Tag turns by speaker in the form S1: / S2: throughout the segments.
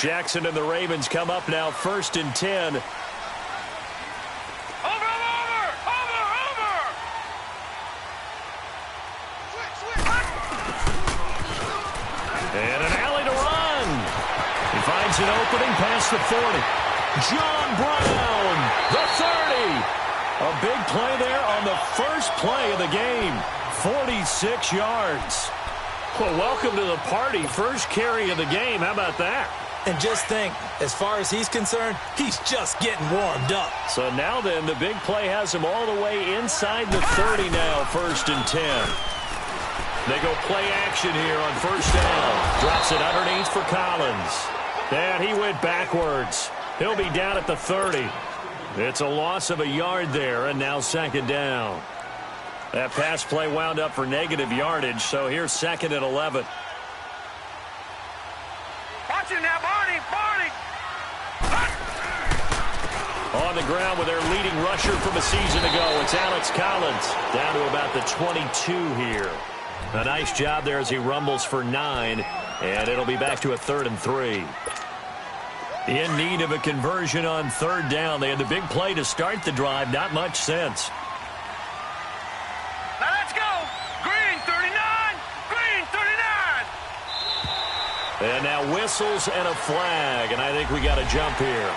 S1: Jackson and the Ravens come up now 1st and 10.
S2: Over!
S1: And an alley to run. He finds an opening past the 40. John Brown, the 30. A big play there on the first play of the game. 46 yards. Well, welcome to the party. First carry of the game. How about that?
S3: And just think, as far as he's concerned, he's just getting warmed up.
S1: So now then, the big play has him all the way inside the 30 now, 1st and 10. They go play action here on 1st down. Drops it underneath for Collins. And he went backwards. He'll be down at the 30. It's a loss of a yard there, and now 2nd down. That pass play wound up for negative yardage, so here's 2nd and 11.
S2: Watch it now, Barney!
S1: On the ground with their leading rusher from a season ago, it's Alex Collins. Down to about the 22 here. A nice job there as he rumbles for 9, and it'll be back to a 3rd and 3. In need of a conversion on 3rd down. They had the big play to start the drive. Not much sense.
S2: Now let's go! Green 39! Green 39!
S1: And now whistles and a flag, and I think we got a jump here.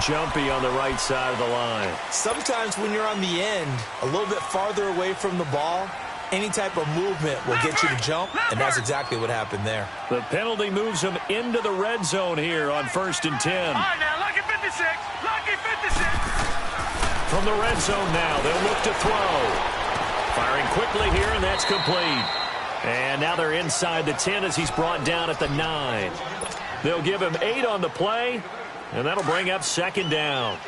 S1: Jumpy on the right side of the line.
S3: Sometimes when you're on the end, a little bit farther away from the ball, any type of movement will get you to jump, and that's exactly what happened there.
S1: The penalty moves them into the red zone here on 1st and 10.
S2: All right, now, lucky 56. Lucky 56.
S1: From the red zone now, they'll look to throw. Firing quickly here, and that's complete. And now they're inside the 10 as he's brought down at the 9. They'll give him 8 on the play, and that'll bring up 2nd down.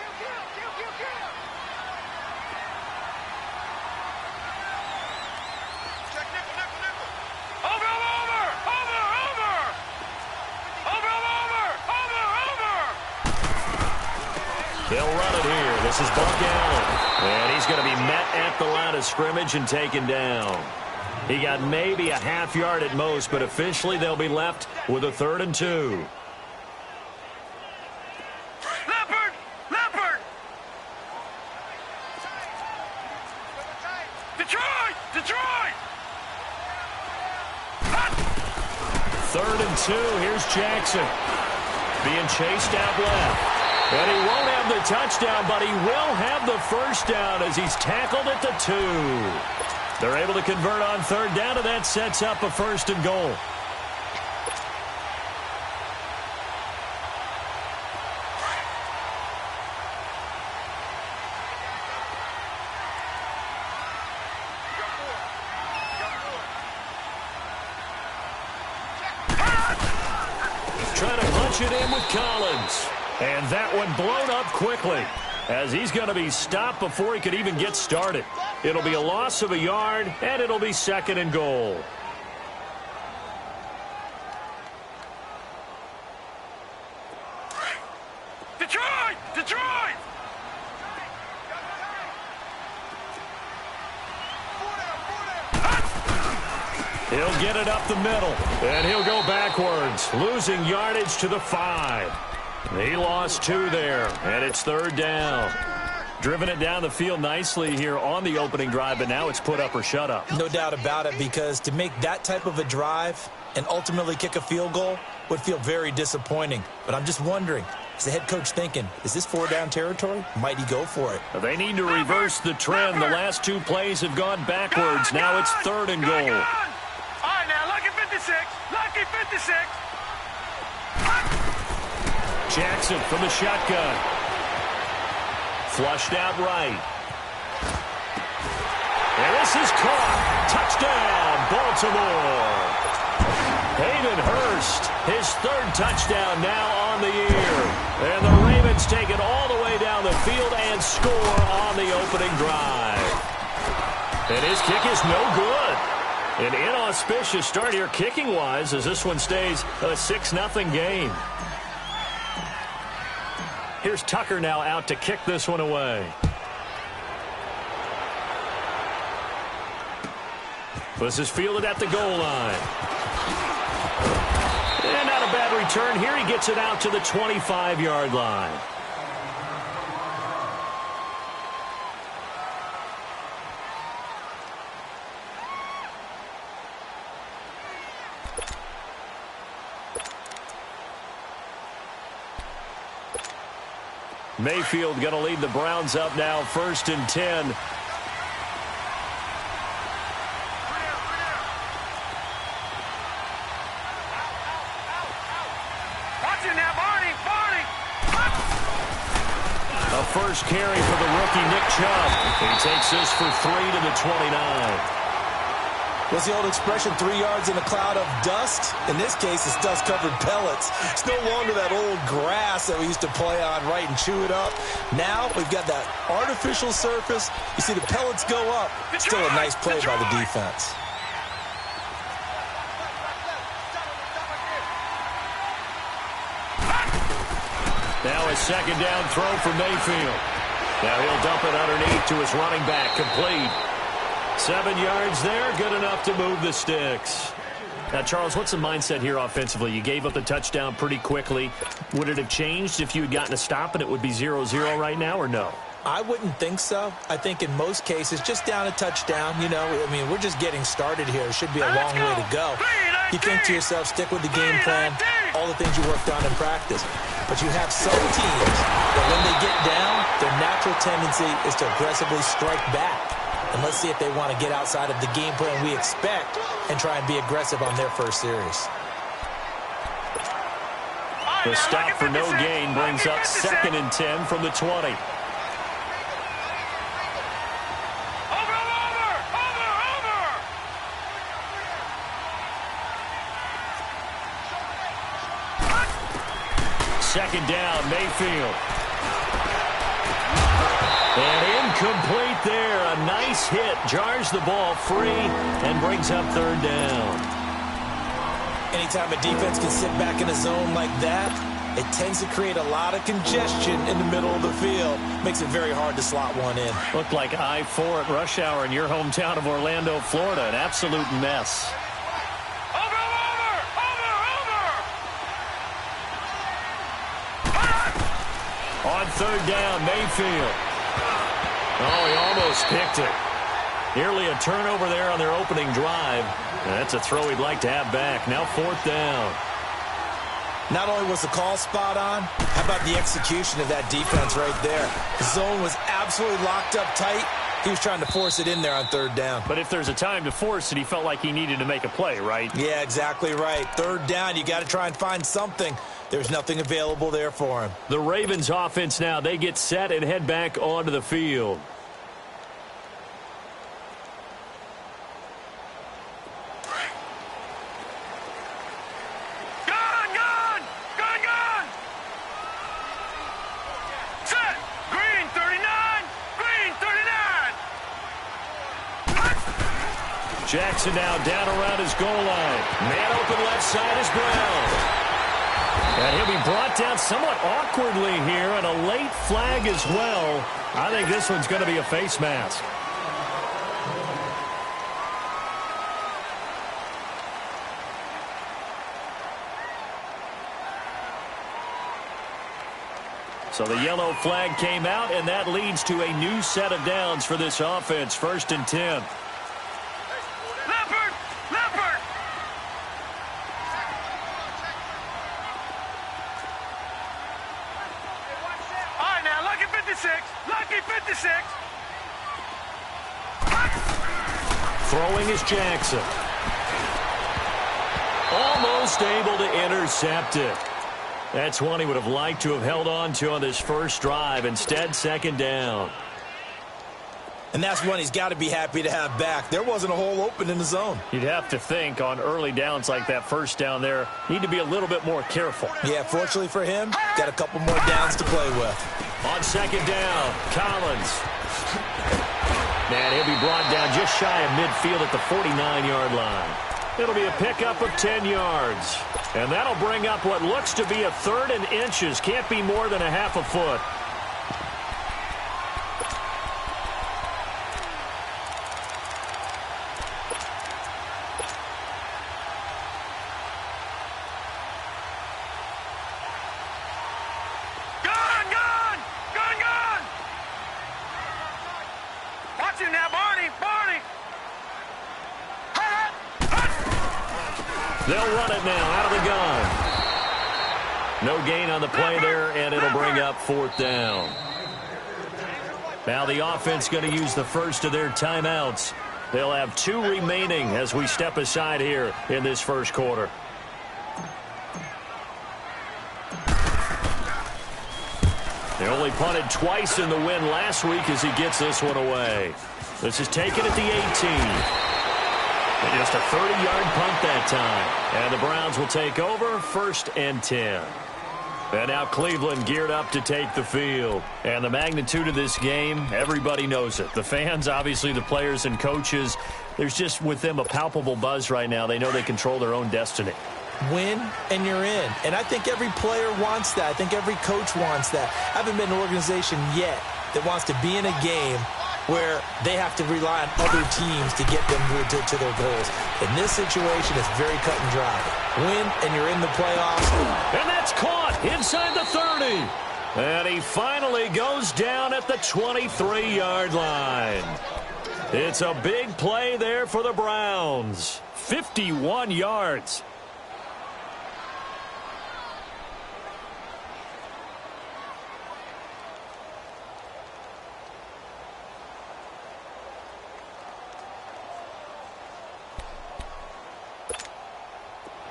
S1: They'll run it here. This is Buck Allen. And he's going to be met at the line of scrimmage and taken down. He got maybe a half yard at most, but officially they'll be left with a 3rd and 2.
S2: Leopard! Detroit!
S1: 3rd and 2. Here's Jackson. Being chased out left. And he won't have the touchdown, but he will have the 1st down as he's tackled at the 2. They're able to convert on 3rd down, and that sets up a 1st and goal. Trying to punch it in with Collins. And that one blown up quickly as he's going to be stopped before he could even get started. It'll be a loss of a yard, and it'll be 2nd and goal.
S2: Detroit!
S1: He'll get it up the middle, and he'll go backwards, losing yardage to the 5. He lost 2 there, and it's 3rd down. Driven it down the field nicely here on the opening drive, but now it's put up or shut up.
S3: No doubt about it, because to make that type of a drive and ultimately kick a field goal would feel very disappointing. But I'm just wondering, is the head coach thinking, is this 4-down territory? Might he go for it?
S1: They need to reverse the trend. The last 2 plays have gone backwards. Now it's 3rd and goal.
S2: All right, now, lucky 56. Lucky 56.
S1: Jackson from the shotgun. Flushed out right. And this is caught. Touchdown, Baltimore. Hayden Hurst, his 3rd touchdown now on the year. And the Ravens take it all the way down the field and score on the opening drive. And his kick is no good. An inauspicious start here kicking-wise as this one stays a 6-0 game. Here's Tucker now out to kick this one away. This is fielded at the goal line. And not a bad return here. He gets it out to the 25-yard line. Mayfield going to lead the Browns up now, 1st and 10.
S2: Watch it now, Barney!
S1: A first carry for the rookie, Nick Chubb. He takes this for 3 to the 29.
S3: What's the old expression, 3 yards in a cloud of dust? In this case, it's dust-covered pellets. It's no longer that old grass that we used to play on, right, and chew it up. Now we've got that artificial surface. You see the pellets go up. Still a nice play by the defense.
S1: Now a second down throw for Mayfield. Now he'll dump it underneath to his running back, complete. 7 yards there, good enough to move the sticks. Now, Charles, what's the mindset here offensively? You gave up the touchdown pretty quickly. Would it have changed if you had gotten a stop and it would be 0-0 right now, or no?
S3: I wouldn't think so. I think in most cases, just down a touchdown, you know, I mean, we're just getting started here. It should be a long way to go. You think to yourself, stick with the game plan, all the things you worked on in practice. But you have some teams that when they get down, their natural tendency is to aggressively strike back. And let's see if they want to get outside of the game plan we expect and try and be aggressive on their first series.
S1: The stop for no gain brings up 2nd and 10 from the 20. Second down, Mayfield. And incomplete there. A nice hit. Jars the ball free and brings up 3rd down.
S3: Anytime a defense can sit back in a zone like that, it tends to create a lot of congestion in the middle of the field. Makes it very hard to slot one in.
S1: Looked like I-4 at rush hour in your hometown of Orlando, Florida. An absolute mess. On 3rd down, Mayfield. Oh, he almost picked it. Nearly a turnover there on their opening drive. And that's a throw he'd like to have back. Now 4th down.
S3: Not only was the call spot on, how about the execution of that defense right there? The zone was absolutely locked up tight. He was trying to force it in there on 3rd down.
S1: But if there's a time to force it, he felt like he needed to make a play, right?
S3: Yeah, exactly right. 3rd down, you got to try and find something. There's nothing available there for him.
S1: The Ravens offense now, they get set and head back onto the field.
S2: Set! Green 39! Green 39!
S1: Jackson now down around his goal line. Man open left side is Brown. And he'll be brought down somewhat awkwardly here, and a late flag as well. I think this one's going to be a face mask. So the yellow flag came out, and that leads to a new set of downs for this offense. 1st and 10.
S2: Lucky 56.
S1: Throwing is Jackson. Almost able to intercept it. That's one he would have liked to have held on to on this first drive. Instead, 2nd down.
S3: And that's one he's got to be happy to have back. There wasn't a hole open in the zone.
S1: You'd have to think on early downs like that first down there, need to be a little bit more careful.
S3: Yeah, fortunately for him, got a couple more downs to play with.
S1: On 2nd down, Collins. And he'll be brought down just shy of midfield at the 49-yard line. It'll be a pickup of 10 yards. And that'll bring up what looks to be a 3rd and inches. Can't be more than a half a foot. They'll run it now out of the gun. No gain on the play there, and it'll bring up 4th down. Now the offense going to use the first of their timeouts. They'll have 2 remaining as we step aside here in this first quarter. They only punted twice in the win last week as he gets this one away. This is taken at the 18. And just a 30-yard punt that time. And the Browns will take over 1st and 10. And now Cleveland geared up to take the field. And the magnitude of this game, everybody knows it. The fans, obviously the players and coaches, there's just with them a palpable buzz right now. They know they control their own destiny.
S3: Win and you're in. And I think every player wants that. I think every coach wants that. I haven't been in an organization yet that wants to be in a game where they have to rely on other teams to get them to their goals. In this situation, it's very cut and dry. Win, and you're in the playoffs.
S1: And that's caught inside the 30. And he finally goes down at the 23-yard line. It's a big play there for the Browns. 51 yards.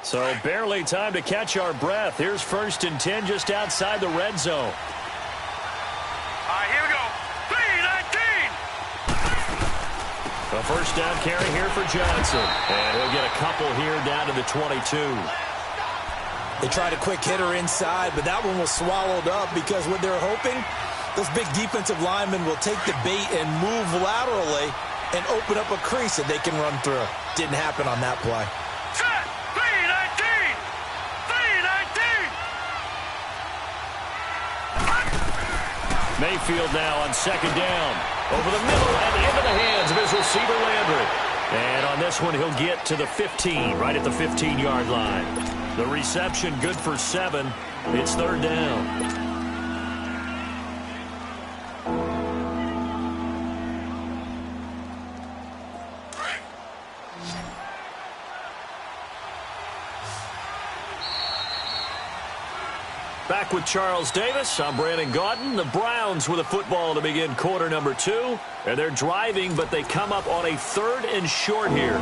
S1: So barely time to catch our breath. Here's 1st and 10 just outside the red zone.
S2: All right, here we go. 3-19.
S1: A first down carry here for Johnson. And he'll get a couple here down to the 22.
S3: They tried a quick hitter inside, but that one was swallowed up because what they're hoping, those big defensive linemen will take the bait and move laterally and open up a crease that they can run through. Didn't happen on that play.
S1: Mayfield now on 2nd down. Over the middle and into the hands of his receiver, Landry. And on this one, he'll get to the 15, right at the 15-yard line. The reception good for 7. It's 3rd down. Back with Charles Davis, I'm Brandon Gaudin. The Browns with a football to begin quarter number 2. And they're driving, but they come up on a 3rd and short here.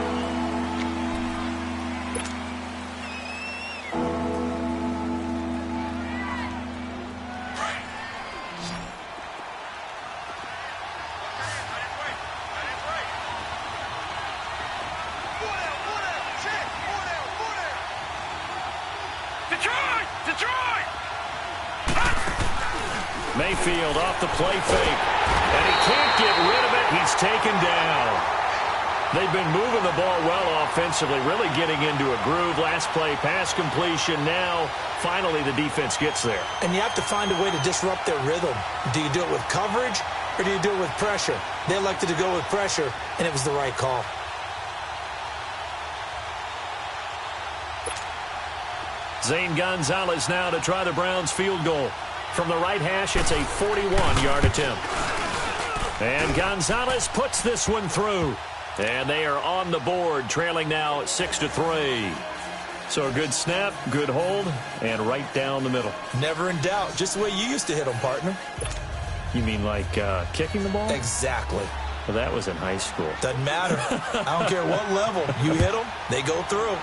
S1: Mayfield off the play fake, and he can't get rid of it. He's taken down. They've been moving the ball well offensively, really getting into a groove. Last play, pass completion. Now, finally, the defense gets there.
S3: And you have to find a way to disrupt their rhythm. Do you do it with coverage, or do you do it with pressure? They elected to go with pressure, and it was the right call.
S1: Zane Gonzalez now to try the Browns field goal. From the right hash, it's a 41-yard attempt. And Gonzalez puts this one through. And they are on the board, trailing now 6-3. So a good snap, good hold, and right down the middle.
S3: Never in doubt. Just the way you used to hit them, partner.
S1: You mean like kicking the ball?
S3: Exactly.
S1: Well, that was in high school.
S3: Doesn't matter. I don't care what level. You hit them, they go through.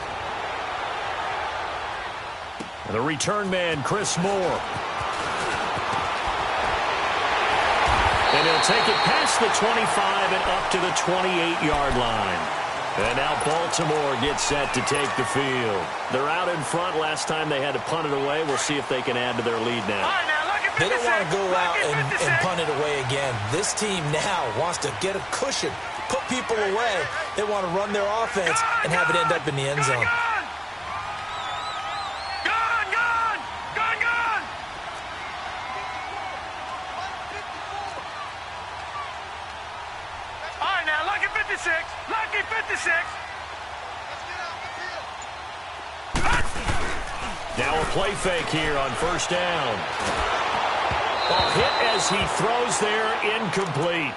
S1: The return man, Chris Moore. And he'll take it past the 25 and up to the 28-yard line. And now Baltimore gets set to take the field. They're out in front. Last time they had to punt it away. We'll see if they can add to their lead now.
S3: They don't want to go out and punt it away again. This team now wants to get a cushion, put people away. They want to run their offense and have it end up in the end zone.
S2: Lucky 56.
S1: Now a play fake here on first down. Ball hit as he throws there, incomplete.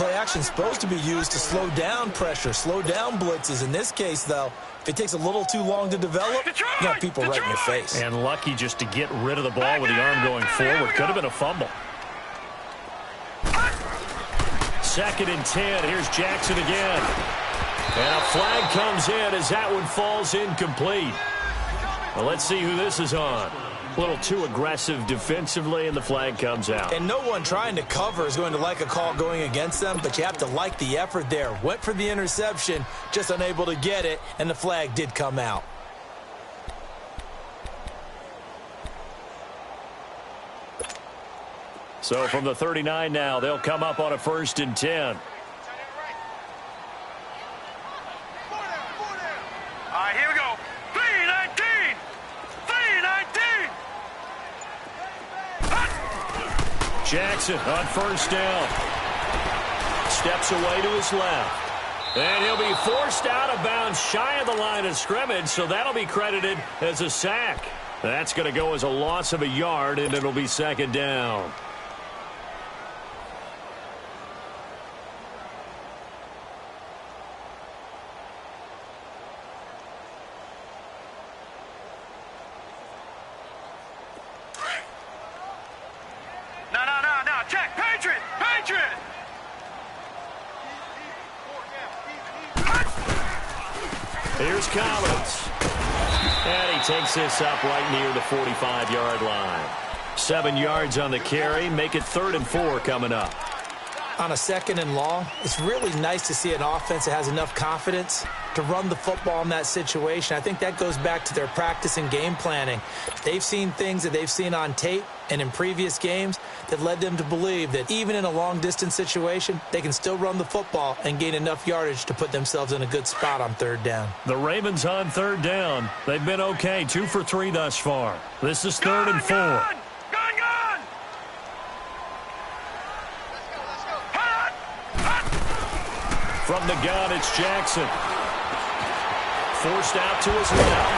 S3: play action is supposed to be used to slow down pressure, slow down blitzes. In this case, though, if it takes a little too long to develop, you got people right in your face.
S1: And lucky just to get rid of the ball with the arm going forward. Could have been a fumble. 2nd and 10. Here's Jackson again. And a flag comes in as that one falls incomplete. Well, let's see who this is on. A little too aggressive defensively, and the flag comes out.
S3: And no one trying to cover is going to like a call going against them, but you have to like the effort there. Went for the interception, just unable to get it, and the flag did come out.
S1: So from the 39 now, they'll come up on a 1st and 10.
S2: All right, here we go. 3-19. 3-19.
S1: Jackson on 1st down. Steps away to his left. And he'll be forced out of bounds shy of the line of scrimmage, so that'll be credited as a sack. That's going to go as a loss of a yard, and it'll be 2nd down.
S2: No. Check. Patriot. Patriot.
S1: Here's Collins. And he takes this up right near the 45-yard line. 7 yards on the carry. Make it 3rd and 4 coming up.
S3: On a 2nd and long, it's really nice to see an offense that has enough confidence to run the football in that situation. I think that goes back to their practice and game planning. They've seen things that they've seen on tape and in previous games that led them to believe that even in a long-distance situation, they can still run the football and gain enough yardage to put themselves in a good spot on 3rd down.
S1: The Ravens on 3rd down. They've been okay, 2 for 3 thus far. This is 3rd and 4.
S2: Gone.
S1: From the gun, it's Jackson. Forced out to his left.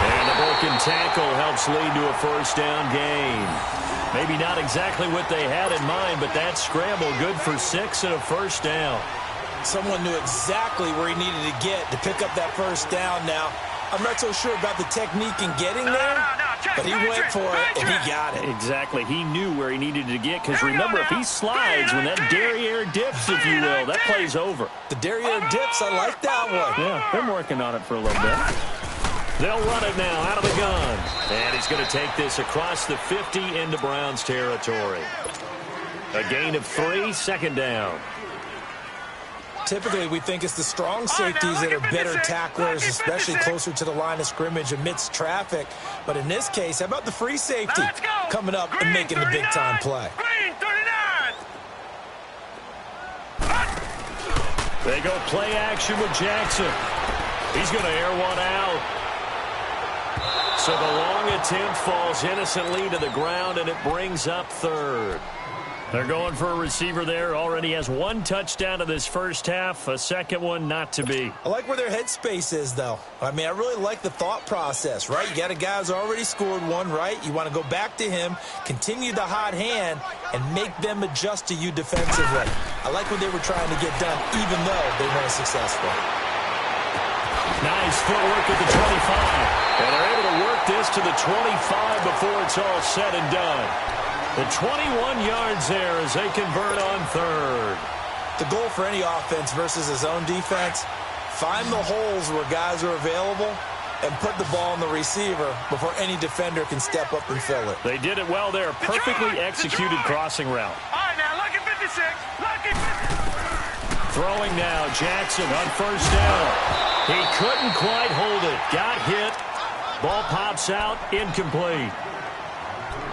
S1: And the broken tackle helps lead to a 1st down gain. Maybe not exactly what they had in mind, but that scramble good for 6 and a 1st down.
S3: Someone knew exactly where he needed to get to pick up that 1st down now. I'm not so sure about the technique in getting there, but he went for it, and he got it.
S1: Exactly. He knew where he needed to get, because remember, if he slides, when that derriere dips, if you will, that play's over.
S3: The derriere dips, I like that one.
S1: Yeah, been working on it for a little bit. They'll run it now out of the gun. And he's going to take this across the 50 into Browns territory. A gain of 3, 2nd down.
S3: Typically, we think it's the strong safeties that are better tacklers, especially closer to the line of scrimmage amidst traffic. But in this case, how about the free safety coming up and making the big-time play?
S1: They go play action with Jackson. He's going to air one out. So the long attempt falls innocently to the ground, and it brings up 3rd. They're going for a receiver there. Already has 1 touchdown in this 1st half. A 2nd one not to be.
S3: I like where their headspace is, though. I mean, I really like the thought process, right? You got a guy who's already scored 1, right? You want to go back to him, continue the hot hand, and make them adjust to you defensively. I like what they were trying to get done, even though they weren't successful.
S1: Nice footwork at the 25. And they're able to work this to the 25 before it's all said and done. The 21 yards there as they convert on 3rd.
S3: The goal for any offense versus his own defense, find the holes where guys are available and put the ball on the receiver before any defender can step up and fill it.
S1: They did it well there. Perfectly executed crossing route.
S2: All right, now, lucky 56. Lucky 56.
S1: Throwing now, Jackson on 1st down. He couldn't quite hold it. Got hit. Ball pops out, incomplete.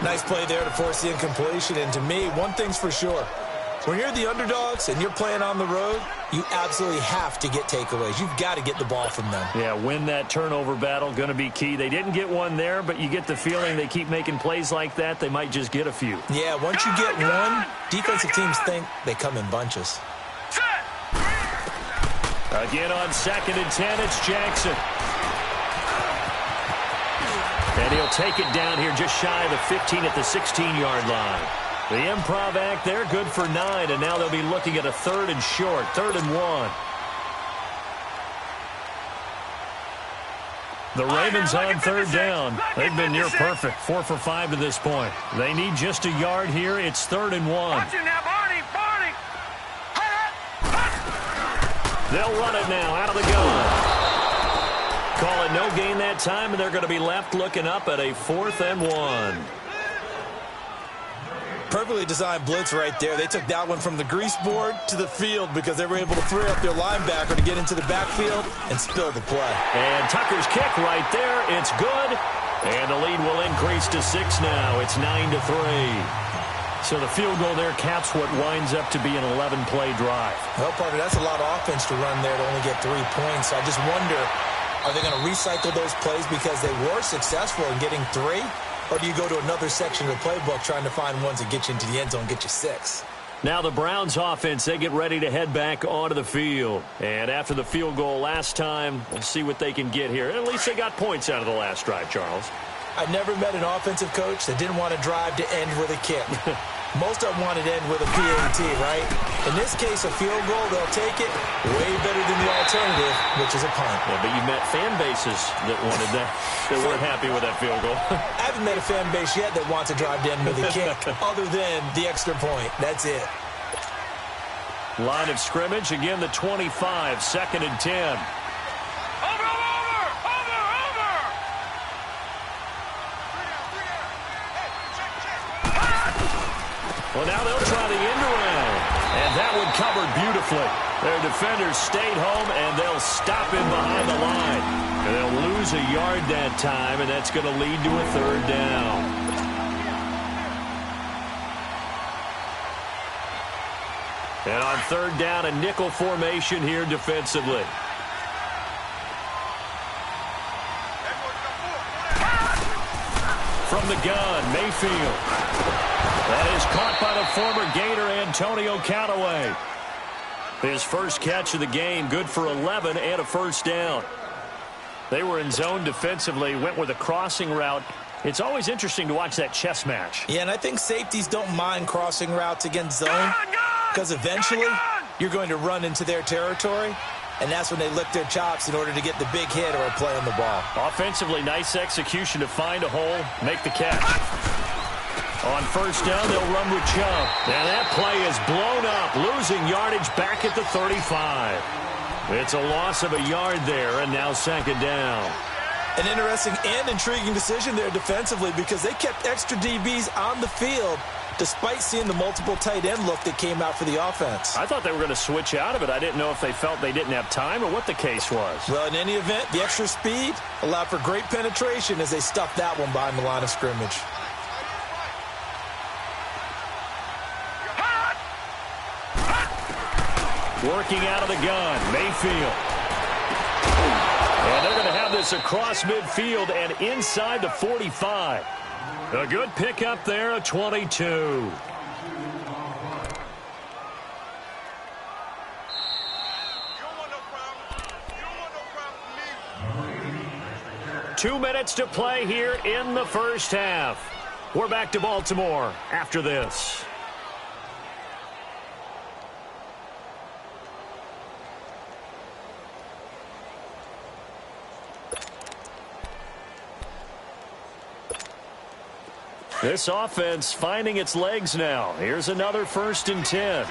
S3: Nice play there to force the incompletion. And to me, one thing's for sure. When you're the underdogs and you're playing on the road, you absolutely have to get takeaways. You've got to get the ball from them.
S1: Yeah, win that turnover battle, going to be key. They didn't get one there, but you get the feeling they keep making plays like that, they might just get a few.
S3: Yeah, once you get one, defensive teams think they come in bunches.
S1: Again on 2nd and 10, it's Jackson. And he'll take it down here just shy of the 15 at the 16-yard line. The improv act there, good for 9, and now they'll be looking at a 3rd and short, 3rd and 1. The Ravens on 3rd down. They've been near perfect, 4 for 5 to this point. They need just a yard here. It's 3rd and 1.
S2: Watch it now, Barney, Barney.
S1: They'll run it now out of the gun. Call it no gain that time, and they're going to be left looking up at a 4th and 1.
S3: Perfectly designed blitz right there. They took that one from the grease board to the field because they were able to free up their linebacker to get into the backfield and spill the play.
S1: And Tucker's kick right there. It's good. And the lead will increase to 6 now. It's 9-3. So the field goal there caps what winds up to be an 11-play drive.
S3: Well, Parker, that's a lot of offense to run there to only get 3 points. I just wonder, are they going to recycle those plays because they were successful in getting 3? Or do you go to another section of the playbook trying to find ones that get you into the end zone, get you 6?
S1: Now the Browns offense, they get ready to head back onto the field. And after the field goal last time, we'll see what they can get here. At least they got points out of the last drive, Charles.
S3: I never met an offensive coach that didn't want to drive to end with a kick. Most of them wanted to end with a PAT, right? In this case, a field goal, they'll take it way better than the alternative, which is a punt.
S1: Yeah, but you met fan bases that wanted that. They weren't happy with that field goal.
S3: I haven't met a fan base yet that wants to drive to end with a kick other than the extra point. That's it.
S1: Line of scrimmage, again the 25, 2nd and 10. Well, now they'll try the end around. And that one covered beautifully. Their defenders stayed home, and they'll stop him behind the line. And they'll lose a yard that time, and that's going to lead to a 3rd down. And on 3rd down, a nickel formation here defensively. From the gun, Mayfield. That is caught by the former Gator, Antonio Callaway. His first catch of the game, good for 11 and a 1st down. They were in zone defensively, went with a crossing route. It's always interesting to watch that chess match.
S3: Yeah, and I think safeties don't mind crossing routes against zone because eventually you're going to run into their territory, and that's when they lick their chops in order to get the big hit or a play on the ball.
S1: Offensively, nice execution to find a hole, make the catch. On 1st down, they'll run with Chubb. And that play is blown up, losing yardage back at the 35. It's a loss of a yard there, and now 2nd down.
S3: An interesting and intriguing decision there defensively because they kept extra DBs on the field despite seeing the multiple tight end look that came out for the offense.
S1: I thought they were going to switch out of it. I didn't know if they felt they didn't have time or what the case was.
S3: Well, in any event, the extra speed allowed for great penetration as they stuffed that one behind the line of scrimmage.
S1: Working out of the gun, Mayfield. And they're going to have this across midfield and inside the 45. A good pickup there, a 22. Two minutes to play here in the first half. We're back to Baltimore after this. This offense finding its legs now. Here's another 1st and 10.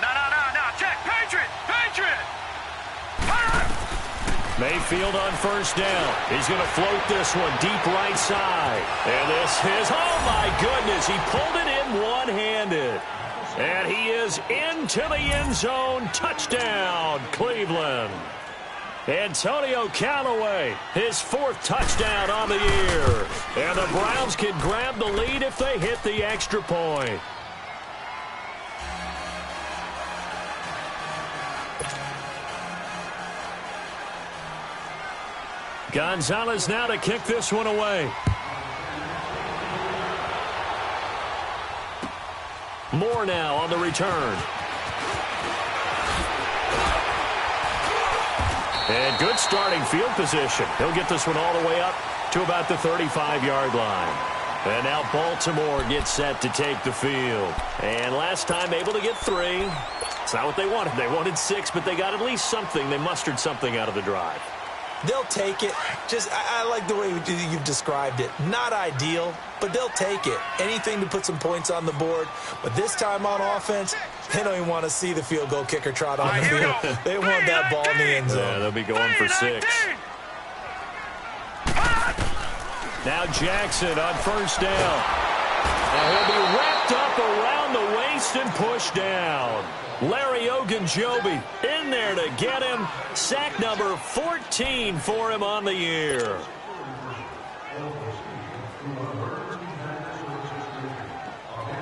S2: No. Check. Patriot.
S1: Mayfield on 1st down. He's going to float this one deep right side. And this is, oh my goodness, he pulled it in one-handed. And he is into the end zone. Touchdown, Cleveland. Antonio Callaway, his 4th touchdown on the year. And the Browns can grab the lead if they hit the extra point. Gonzalez now to kick this one away. Moore now on the return. And good starting field position. He'll get this one all the way up to about the 35-yard line. And now Baltimore gets set to take the field. And last time able to get 3. It's not what they wanted. They wanted 6, but they got at least something. They mustered something out of the drive.
S3: They'll take it. I like the way you've described it. Not ideal, but they'll take it. Anything to put some points on the board. But this time on offense, they don't even want to see the field goal kicker trot on the field. They want that ball in the end zone.
S1: Yeah, they'll be going for 6. Now Jackson on first down. And he'll be wrapped up around the waist and pushed down. Larry Ogunjobi in there to get him. Sack number 14 for him on the year.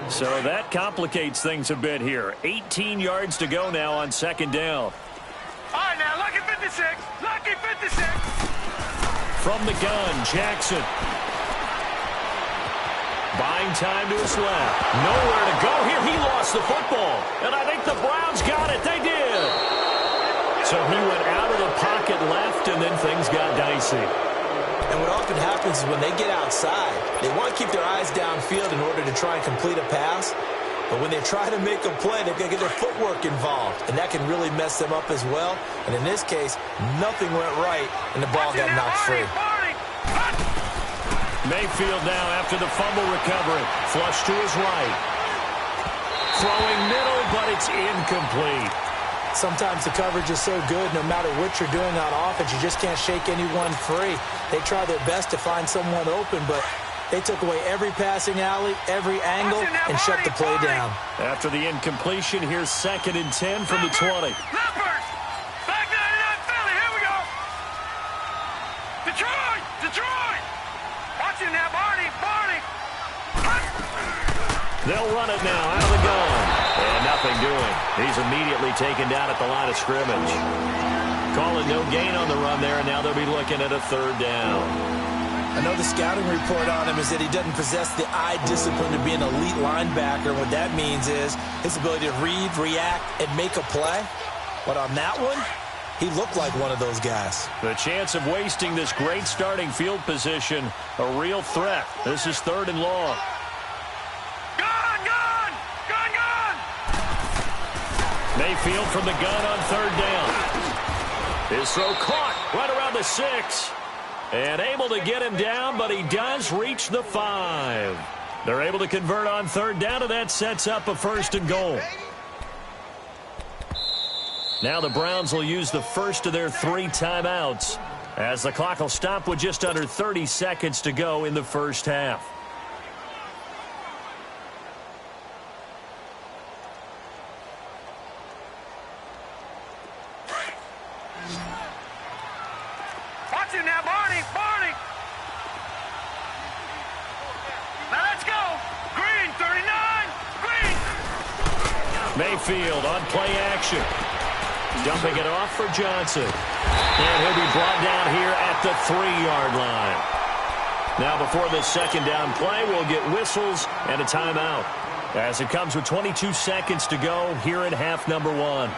S1: So that complicates things a bit here. 18 yards to go now on second down.
S2: All right, now, lucky 56. Lucky 56.
S1: From the gun, Jackson. Buying time to his left. Nowhere to go here. He lost the football. And I think the Browns got it. They did. So he went out of the pocket left, and then things got dicey.
S3: And what often happens is when they get outside, they want to keep their eyes downfield in order to try and complete a pass. But when they try to make a play, they're going to get their footwork involved. And that can really mess them up as well. And in this case, nothing went right, and the ball got knocked free.
S1: Mayfield now after the fumble recovery. Flush to his right. Throwing middle, but it's incomplete.
S3: Sometimes the coverage is so good, no matter what you're doing on offense, you just can't shake anyone free. They try their best to find someone open, but they took away every passing alley, every angle, and shut the play down.
S1: After the incompletion, here's 2nd and 10 from the 20.
S2: Leopards! Back 99 Philly, here we go! Detroit! Detroit! Watch it now, Barney! Barney!
S1: They'll run it now out of the gun. And nothing doing. He's immediately taken down at the line of scrimmage. Calling no gain on the run there, and now they'll be looking at a 3rd down.
S3: I know the scouting report on him is that he doesn't possess the eye discipline to be an elite linebacker. What that means is his ability to read, react, and make a play. But on that one, he looked like one of those guys.
S1: The chance of wasting this great starting field position, a real threat. This is 3rd and long. Mayfield from the gun on 3rd down. His throw caught right around the 6. And able to get him down, but he does reach the 5. They're able to convert on 3rd down, and that sets up a 1st and goal. Now the Browns will use the first of their 3 timeouts as the clock will stop with just under 30 seconds to go in the first half.
S2: Watch it now, Barney! Barney! Now let's go! Green, 39! Green!
S1: Mayfield on play action. Dumping it off for Johnson. And he'll be brought down here at the 3-yard line. Now before this 2nd down play, we'll get whistles and a timeout as it comes with 22 seconds to go here in half number 1.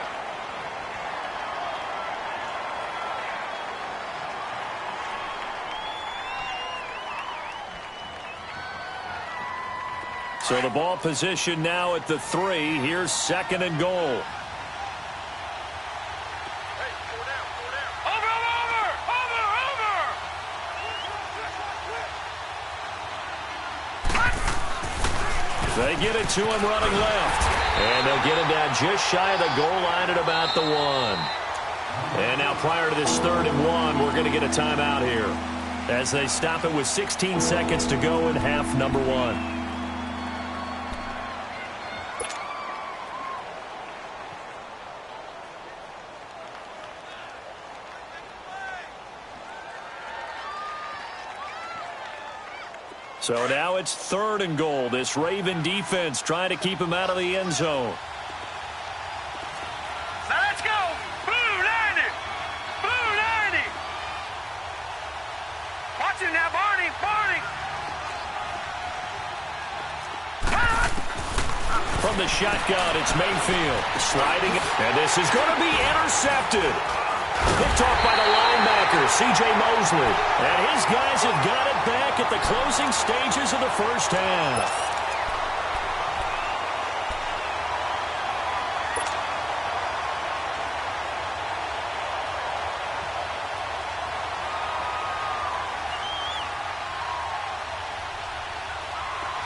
S1: So the ball position now at the 3. Here's 2nd and goal. They get it to him running left. And they'll get him down just shy of the goal line at about the 1. And now prior to this 3rd and 1, we're going to get a timeout here as they stop it with 16 seconds to go in half number 1. So now it's 3rd and goal. This Raven defense trying to keep him out of the end zone.
S2: Now let's go! Blue 90! Blue 90! Watch it now, Barney! Barney!
S1: From the shotgun, it's Mayfield sliding it. And this is going to be intercepted. Picked off by the linebacker, C.J. Mosley. And his guys have got it back at the closing stages of the first half.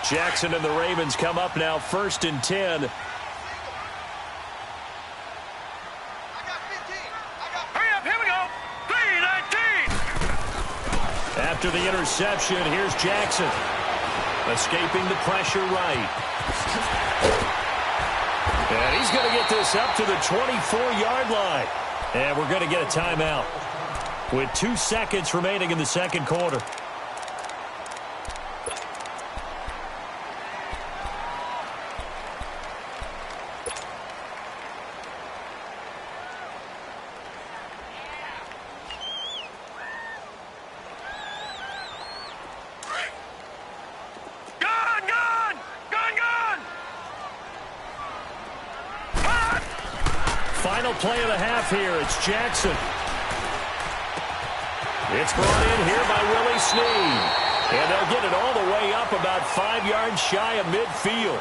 S1: Jackson and the Ravens come up now, 1st and 10. After the interception, here's Jackson. Escaping the pressure right. And he's going to get this up to the 24-yard line. And we're going to get a timeout with 2 seconds remaining in the second quarter. Final play of the half here. It's Jackson. It's brought in here by Willie Snead. And they'll get it all the way up about 5 yards shy of midfield.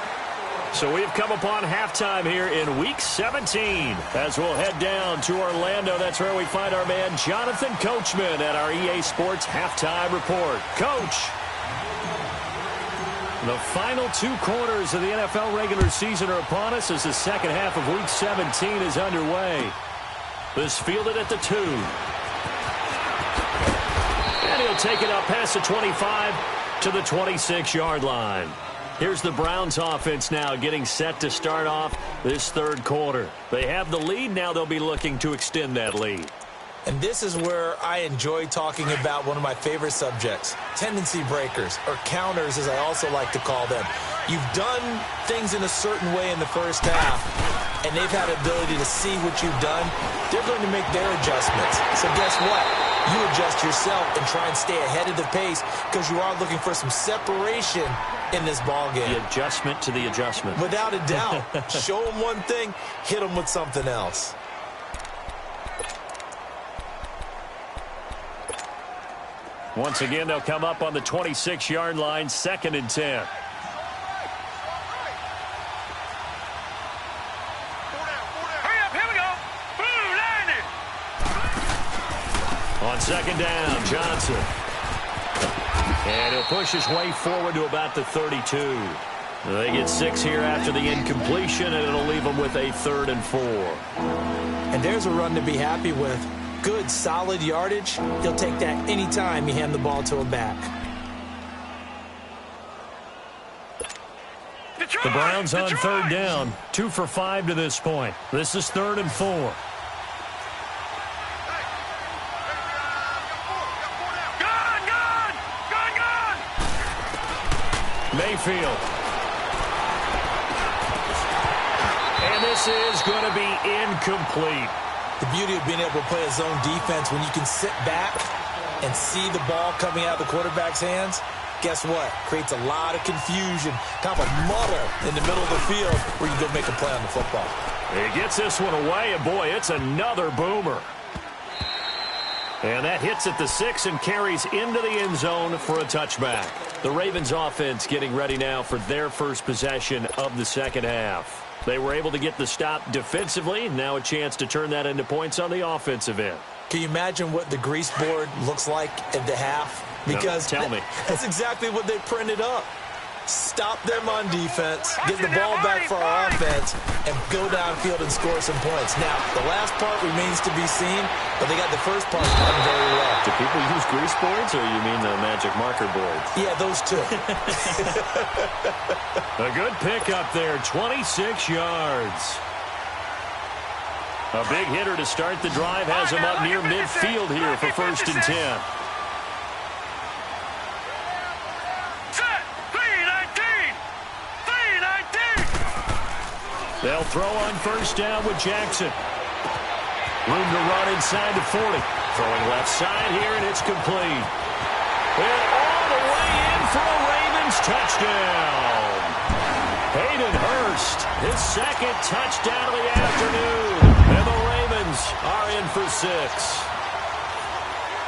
S1: So we've come upon halftime here in Week 17. As we'll head down to Orlando, that's where we find our man Jonathan Coachman at our EA Sports Halftime Report. Coach. The final 2 quarters of the NFL regular season are upon us as the second half of Week 17 is underway. This fielded at the 2. And he'll take it up past the 25 to the 26-yard line. Here's the Browns offense now getting set to start off this third quarter. They have the lead. Now they'll be looking to extend that lead.
S3: And this is where I enjoy talking about one of my favorite subjects, tendency breakers, or counters as I also like to call them. You've done things in a certain way in the first half, and they've had the ability to see what you've done. They're going to make their adjustments. So guess what? You adjust yourself and try and stay ahead of the pace because you are looking for some separation in this ball game.
S1: The adjustment to the adjustment.
S3: Without a doubt. Show them one thing, hit them with something else.
S1: Once again, they'll come up on the 26-yard line, 2nd and 10. On 2nd down, Johnson. And he'll push his way forward to about the 32. They get 6 here after the incompletion, and it'll leave them with a 3rd and 4.
S3: And there's a run to be happy with. Good, solid yardage. He'll take that anytime you hand the ball to him back.
S1: The Browns on 3rd down. 2 for 5 to this point. This is 3rd and 4. Mayfield. And this is going to be incomplete.
S3: The beauty of being able to play a zone defense when you can sit back and see the ball coming out of the quarterback's hands, guess what? Creates a lot of confusion, kind of a muddle in the middle of the field where you go make a play on the football.
S1: He gets this one away, and boy, it's another boomer. And that hits at the 6 and carries into the end zone for a touchback. The Ravens offense getting ready now for their first possession of the second half. They were able to get the stop defensively. Now a chance to turn that into points on the offensive end.
S3: Can you imagine what the grease board looks like at the half? Because
S1: no, tell me.
S3: That's exactly what they printed up. Stop them on defense, get the ball back for our offense, and go downfield and score some points. Now, the last part remains to be seen, but they got the first part done very well.
S1: Do people use grease boards, or you mean the magic marker boards?
S3: Yeah, those two.
S1: A good pickup there, 26 yards. A big hitter to start the drive has him up near midfield here for 1st and 10. They'll throw on 1st down with Jackson. Room to run inside the 40. Throwing left side here, and it's complete. And all the way in for a Ravens touchdown. Hayden Hurst, his 2nd touchdown of the afternoon. And the Ravens Browns are in for 6.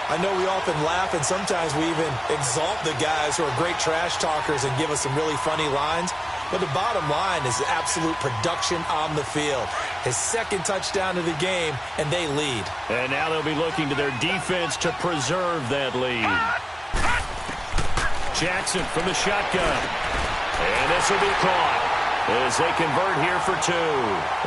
S3: I know we often laugh, and sometimes we even exalt the guys who are great trash talkers and give us some really funny lines. But the bottom line is absolute production on the field. His second touchdown of the game, and they lead.
S1: And now they'll be looking to their defense to preserve that lead. Jackson from the shotgun. And this will be caught as they convert here for 2.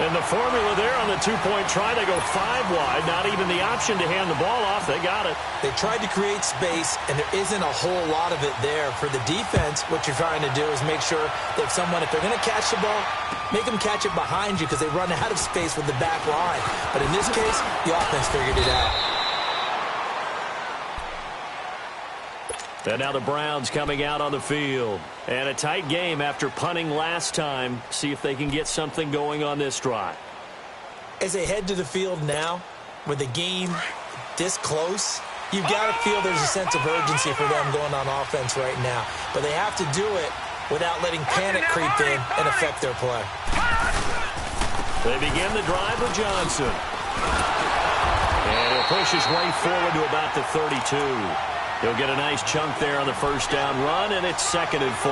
S1: And the formula there on the two-point try, they go 5 wide. Not even the option to hand the ball off. They got it.
S3: They tried to create space, and there isn't a whole lot of it there. For the defense, what you're trying to do is make sure that if they're going to catch the ball, make them catch it behind you because they run out of space with the back line. But in this case, the offense figured it out.
S1: And now the Browns coming out on the field. And a tight game after punting last time. See if they can get something going on this drive.
S3: As they head to the field now, with the game this close, you've got to feel there's a sense of urgency for them going on offense right now. But they have to do it without letting panic creep in and affect their play.
S1: They begin the drive with Johnson. And he'll push his way forward to about the 32. He'll get a nice chunk there on the first down run, and it's 2nd and 4.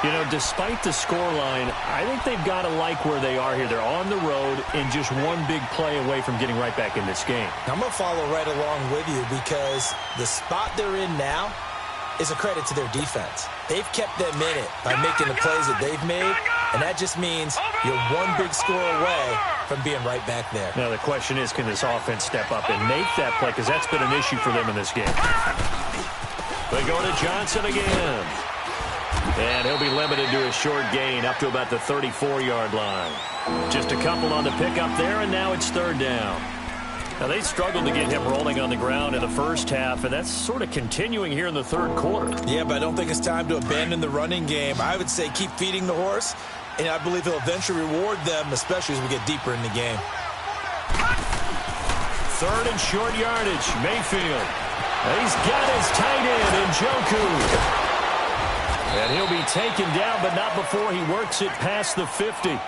S1: You know, despite the scoreline, I think they've got to like where they are here. They're on the road and just one big play away from getting right back in this game.
S3: I'm going to follow right along with you because the spot they're in now is a credit to their defense. They've kept them in it by making the plays that they've made, and that just means you're one big score away from being right back there.
S1: Now the question is, can this offense step up and make that play? Because that's been an issue for them in this game. They go to Johnson again. And he'll be limited to a short gain up to about the 34-yard line. Just a couple on the pickup there, and now it's 3rd down. Now they struggled to get him rolling on the ground in the first half, and that's sort of continuing here in the 3rd quarter.
S3: Yeah, but I don't think it's time to abandon the running game. I would say keep feeding the horse, and I believe he'll eventually reward them, especially as we get deeper in the game.
S1: 3rd and short yardage, Mayfield. He's got his tight end, Njoku. And he'll be taken down, but not before he works it past the 50.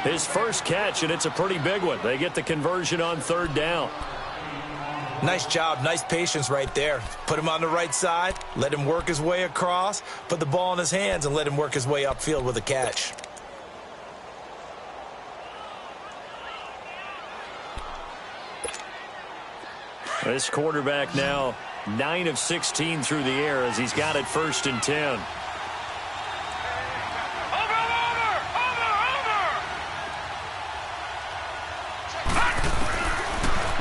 S1: His first catch, and it's a pretty big one. They get the conversion on 3rd down.
S3: Nice job, nice patience right there. Put him on the right side, let him work his way across, put the ball in his hands, and let him work his way upfield with a catch.
S1: This quarterback now 9 of 16 through the air as he's got it 1st and 10.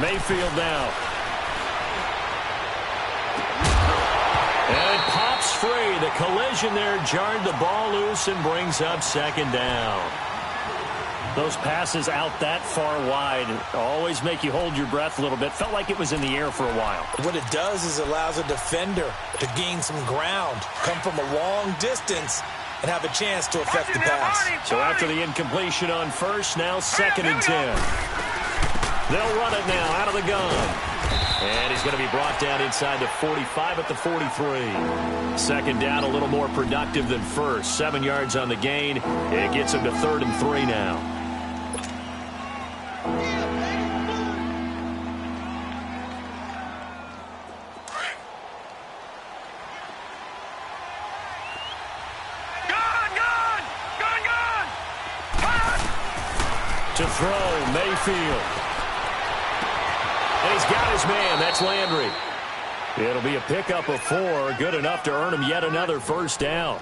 S1: Mayfield now. And it pops free. The collision there jarred the ball loose and brings up 2nd down. Those passes out that far wide always make you hold your breath a little bit. Felt like it was in the air for a while.
S3: What it does is it allows a defender to gain some ground, come from a long distance, and have a chance to affect the pass.
S1: So after the incompletion on 1st, now 2nd and 10. They'll run it now out of the gun. And he's going to be brought down inside the 45 at the 43. 2nd down, a little more productive than 1st. 7 yards on the gain. It gets him to 3rd and 3 now. To throw, Mayfield. And he's got his man. That's Landry. It'll be a pickup of 4. Good enough to earn him yet another 1st down.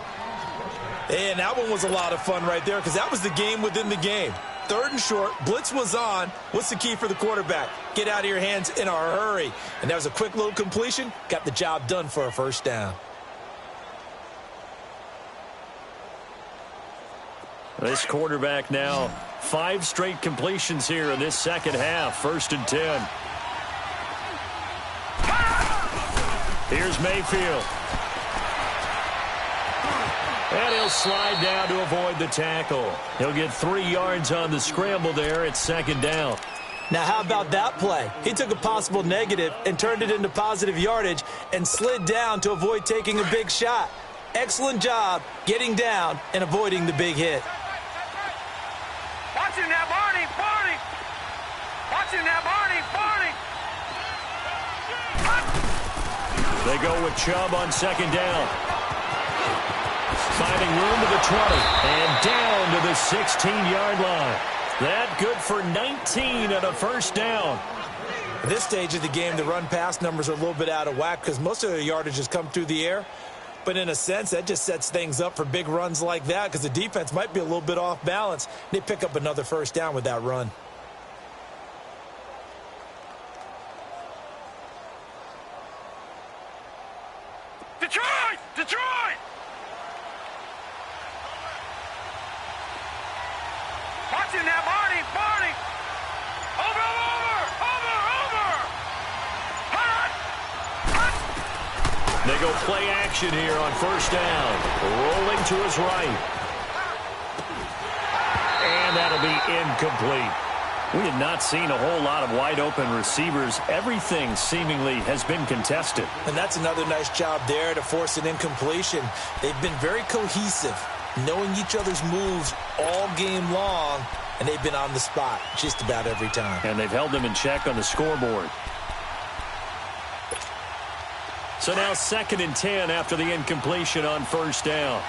S3: And that one was a lot of fun right there because that was the game within the game. 3rd and short. Blitz was on. What's the key for the quarterback? Get out of your hands in a hurry. And that was a quick little completion. Got the job done for a 1st down.
S1: This quarterback now 5 straight completions here in this 2nd half. 1st and 10. Here's Mayfield. And he'll slide down to avoid the tackle. He'll get 3 yards on the scramble there at 2nd down.
S3: Now, how about that play? He took a possible negative and turned it into positive yardage and slid down to avoid taking a big shot. Excellent job getting down and avoiding the big hit.
S2: Watch him now, Barney! Barney! Watch him now, Barney!
S1: They go with Chubb on second down. Finding room to the 20 and down to the 16-yard line. That good for 19 and a first down.
S3: At this stage of the game, the run-pass numbers are a little bit out of whack because most of the yardage has come through the air. But in a sense, that just sets things up for big runs like that because the defense might be a little bit off balance. They pick up another first down with that run.
S2: Detroit! Detroit! Watching that, Barney! Barney! Over!
S1: They go play action here on first down. Rolling to his right. And that'll be incomplete. We have not seen a whole lot of wide-open receivers. Everything seemingly has been contested.
S3: And that's another nice job there to force an incompletion. They've been very cohesive, knowing each other's moves all game long, and they've been on the spot just about every time.
S1: And they've held them in check on the scoreboard. So now 2nd and 10 after the incompletion on first down.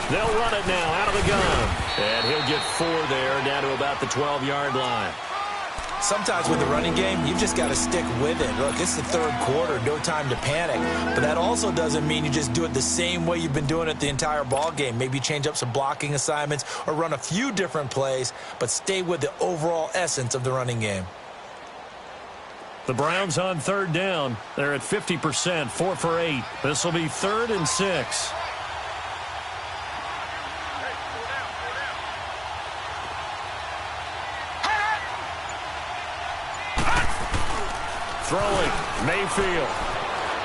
S1: They'll run it now out of the gun. And he'll get 4 there, down to about the 12-yard line.
S3: Sometimes with the running game, you've just got to stick with it. Look, it's the third quarter, no time to panic. But that also doesn't mean you just do it the same way you've been doing it the entire ball game. Maybe change up some blocking assignments or run a few different plays, but stay with the overall essence of the running game.
S1: The Browns on third down. They're at 50%, 4 for 8. This will be 3rd and 6. Throwing, Mayfield.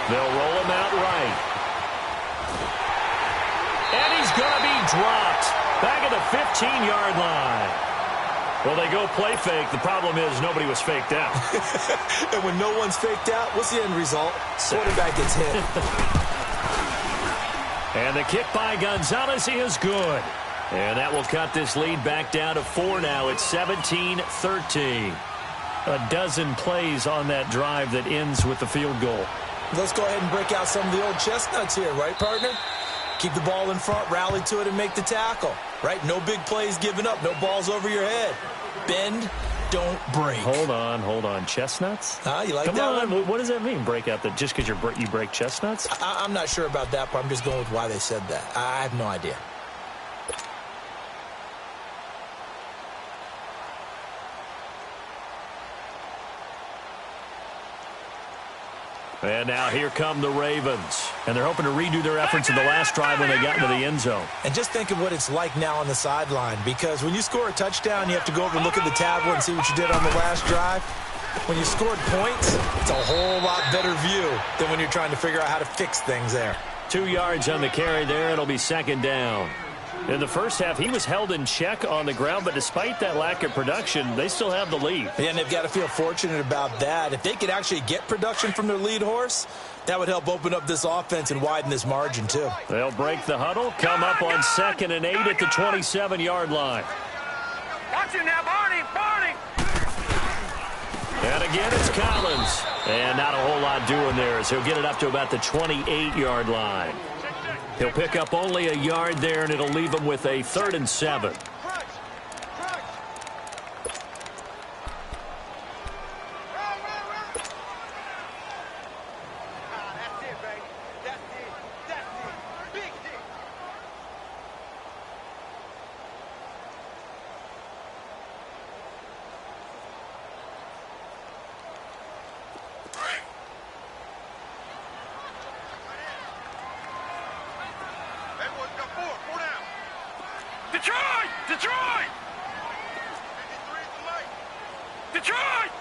S1: They'll roll him out right. And he's going to be dropped. Back at the 15-yard line. Well, they go play fake. The problem is nobody was faked out.
S3: And when no one's faked out, what's the end result? Quarterback gets hit.
S1: And the kick by Gonzalez is good. And that will cut this lead back down to 4 now. It's 17-13. A dozen plays on that drive that ends with the field goal.
S3: Let's go ahead and break out some of the old chestnuts here, right, partner? Keep the ball in front, rally to it, and make the tackle, right? No big plays given up, no balls over your head. Bend, don't break.
S1: Hold on. Chestnuts?
S3: You like
S1: Come
S3: that
S1: on.
S3: one?
S1: What does that mean, break out? Just because you break chestnuts?
S3: I'm not sure about that, but I'm just going with why they said that. I have no idea.
S1: And now here come the Ravens. And they're hoping to redo their efforts in the last drive when they got into the end zone.
S3: And just think of what it's like now on the sideline, because when you score a touchdown, you have to go over and look at the tablet and see what you did on the last drive. When you scored points, it's a whole lot better view than when you're trying to figure out how to fix things there.
S1: 2 yards on the carry there. It'll be 2nd down. In the first half, he was held in check on the ground, but despite that lack of production, they still have the lead.
S3: And they've got to feel fortunate about that. If they could actually get production from their lead horse, that would help open up this offense and widen this margin, too.
S1: They'll break the huddle, come up on 2nd and 8 at the 27-yard line.
S2: Watching now, Barney!
S1: And again, it's Collins. And not a whole lot doing there as he'll get it up to about the 28-yard line. He'll pick up only a yard there, and it'll leave him with a 3rd and 7.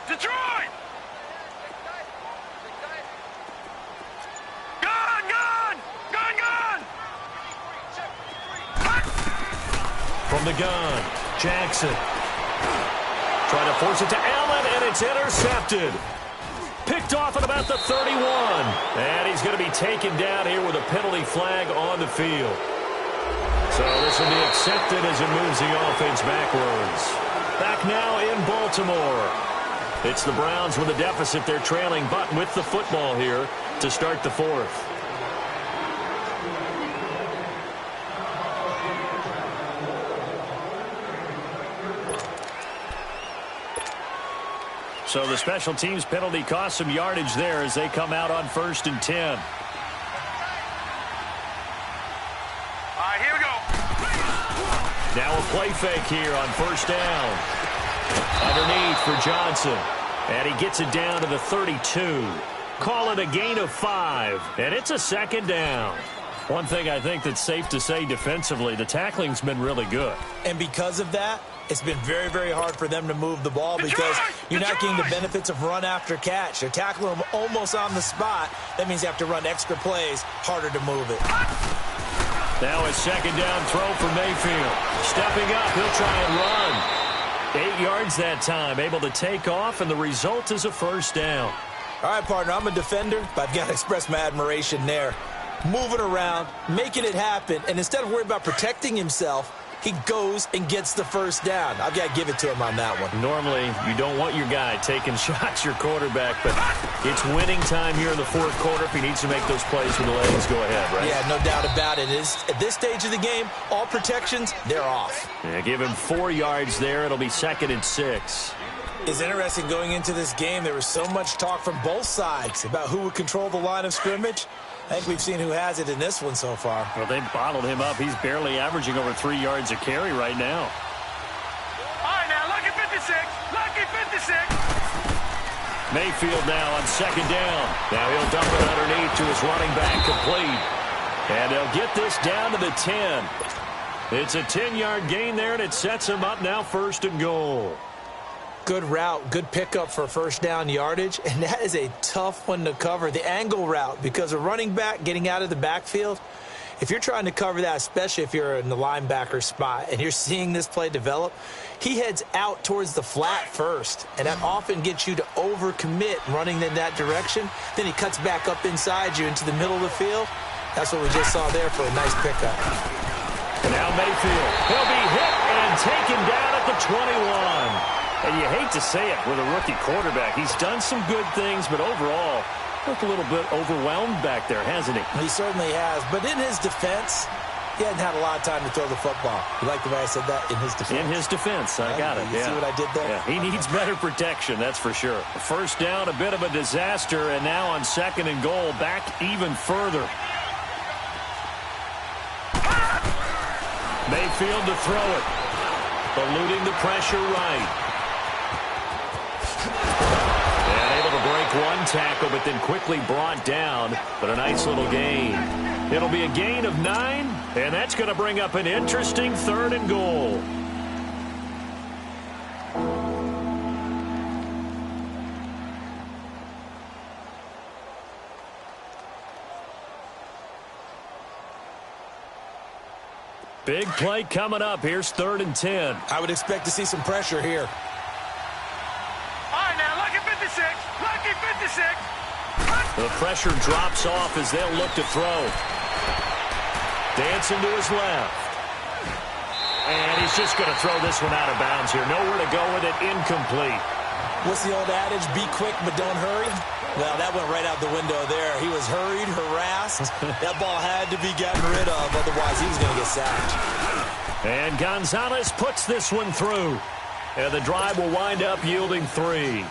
S2: Detroit! Gun!
S1: From the gun, Jackson. Trying to force it to Allen, and it's intercepted. Picked off at about the 31. And he's going to be taken down here with a penalty flag on the field. So this will be accepted as it moves the offense backwards. Back now in Baltimore. It's the Browns with a deficit. They're trailing, but with the football here to start the fourth. So the special teams penalty cost some yardage there as they come out on 1st and 10.
S2: All right, here we go.
S1: Now a play fake here on 1st down. Underneath for Johnson. And he gets it down to the 32. Call it a gain of 5. And it's a 2nd down. One thing I think that's safe to say defensively, the tackling's been really good.
S3: And because of that, it's been very, very hard for them to move the ball because you're not getting the benefits of run after catch. They're tackling them almost on the spot. That means you have to run extra plays, harder to move it.
S1: Now a 2nd down throw for Mayfield. Stepping up, he'll try and run. 8 yards that time, able to take off, and the result is a 1st down.
S3: All right, partner, I'm a defender, but I've got to express my admiration there. Moving around, making it happen, and instead of worrying about protecting himself, he goes and gets the 1st down. I've got to give it to him on that one.
S1: Normally, you don't want your guy taking shots, your quarterback, but it's winning time here in the 4th quarter. If he needs to make those plays with the legs, go ahead, right?
S3: Yeah, no doubt about it. At this stage of the game, all protections, they're off.
S1: Yeah, give him 4 yards there. It'll be 2nd and 6.
S3: It's interesting going into this game. There was so much talk from both sides about who would control the line of scrimmage. I think we've seen who has it in this one so far.
S1: Well, they bottled him up. He's barely averaging over 3 yards a carry right now.
S2: All right, now, lucky 56. Lucky 56.
S1: Mayfield now on 2nd down. Now he'll dump it underneath to his running back, complete. And they'll get this down to the 10. It's a 10-yard gain there, and it sets him up now 1st and goal.
S3: Good route, good pickup for 1st down yardage, and that is a tough one to cover, the angle route, because a running back getting out of the backfield, if you're trying to cover that, especially if you're in the linebacker spot and you're seeing this play develop, he heads out towards the flat first, and that often gets you to overcommit running in that direction. Then he cuts back up inside you into the middle of the field. That's what we just saw there for a nice pickup.
S1: And now Mayfield, he'll be hit and taken down at the 21. And you hate to say it with a rookie quarterback. He's done some good things, but overall, looked a little bit overwhelmed back there, hasn't he?
S3: He certainly has. But in his defense, he hadn't had a lot of time to throw the football. You like the way I said that? In his defense.
S1: In his defense. I got it.
S3: You see what I did there?
S1: Yeah, he needs better protection, that's for sure. 1st down, a bit of a disaster, and now on 2nd and goal, back even further. Mayfield to throw it. Eluding the pressure right. And able to break one tackle, but then quickly brought down. But a nice little gain. It'll be a gain of 9, and that's going to bring up an interesting 3rd and goal. Big play coming up. Here's 3rd and 10.
S3: I would expect to see some pressure here.
S2: All right, now, lucky 56. Lucky 56.
S1: The pressure drops off as they'll look to throw. Dancing to his left. And he's just going to throw this one out of bounds here. Nowhere to go with it. Incomplete.
S3: What's the old adage? Be quick, but don't hurry. Well, that went right out the window there. He was hurried, harassed. That ball had to be gotten rid of. Otherwise, he was going to get sacked.
S1: And Gonzalez puts this one through. And the drive will wind up yielding 3.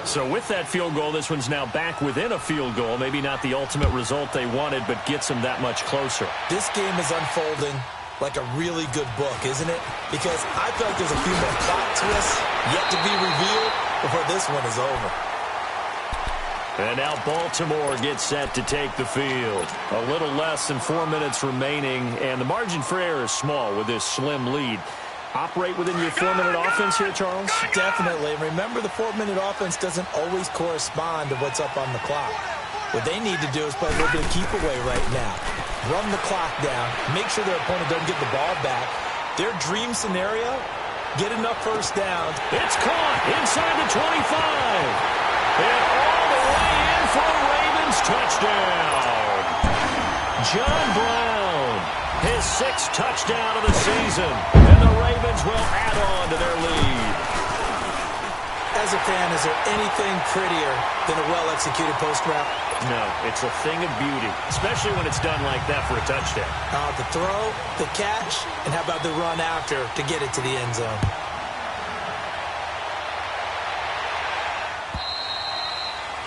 S1: So with that field goal, this one's now back within a field goal. Maybe not the ultimate result they wanted, but gets them that much closer.
S3: This game is unfolding like a really good book, isn't it? Because I feel like there's a few more plot twists yet to be revealed before this one is over.
S1: And now Baltimore gets set to take the field. A little less than 4 minutes remaining, and the margin for error is small with this slim lead. Operate within your 4-minute offense here, Charles?
S3: Definitely. Remember, the 4-minute offense doesn't always correspond to what's up on the clock. What they need to do is play a little bit of keep away right now. Run the clock down. Make sure their opponent doesn't get the ball back. Their dream scenario, get enough 1st downs.
S1: It's caught inside the 25. And all the way in for a Ravens touchdown. John Brown. His 6th touchdown of the season. And the Ravens will add on to their lead.
S3: As a fan, is there anything prettier than a well-executed post route?
S1: No, it's a thing of beauty, especially when it's done like that for a touchdown.
S3: The throw, the catch, and how about the run after to get it to the end zone?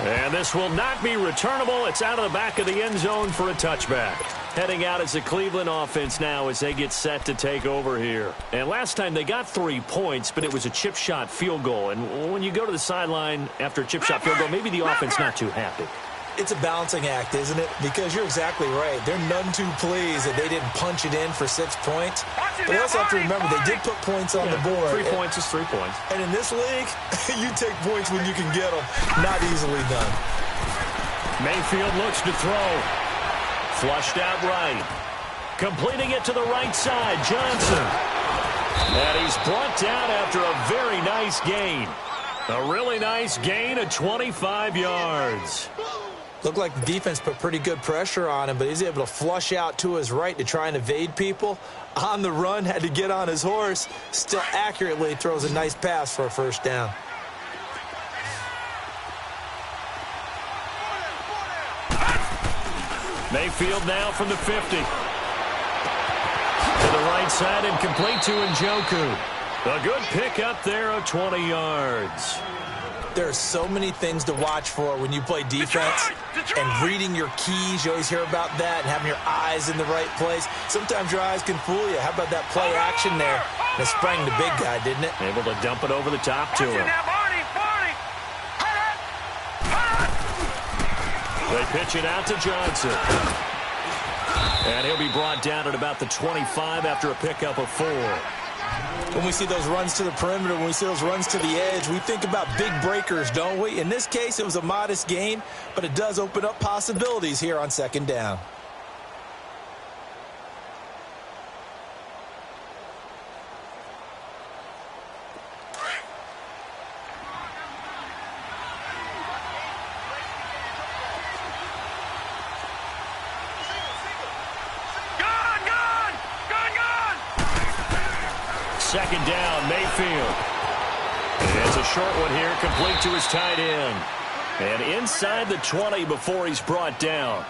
S1: And this will not be returnable. It's out of the back of the end zone for a touchback. Heading out as the Cleveland offense now as they get set to take over here. And last time they got 3 points, but it was a chip shot field goal. And when you go to the sideline after a chip shot field goal, maybe the offense not too happy.
S3: It's a balancing act, isn't it? Because you're exactly right. They're none too pleased that they didn't punch it in for 6 points. But they also have to remember they did put points on the board.
S1: 3 points is 3 points.
S3: And in this league, you take points when you can get them. Not easily done.
S1: Mayfield looks to throw. Flushed out right. Completing it to the right side, Johnson. And he's brought down after a very nice gain. A really nice gain of 25 yards.
S3: Looked like the defense put pretty good pressure on him, but he's able to flush out to his right to try and evade people. On the run, had to get on his horse. Still accurately throws a nice pass for a first down.
S1: Mayfield now from the 50. To the right side and complete to Njoku. A good pick up there of 20 yards.
S3: There are so many things to watch for when you play defense. And reading your keys, you always hear about that, and having your eyes in the right place. Sometimes your eyes can fool you. How about that play action there? That sprang the big guy, didn't it?
S1: Able to dump it over the top to him. They pitch it out to Johnson. And he'll be brought down at about the 25 after a pickup of 4.
S3: When we see those runs to the perimeter, when we see those runs to the edge, we think about big breakers, don't we? In this case, it was a modest gain, but it does open up possibilities here on second down.
S1: Second down, Mayfield. And it's a short one here, complete to his tight end. And inside the 20 before he's brought down.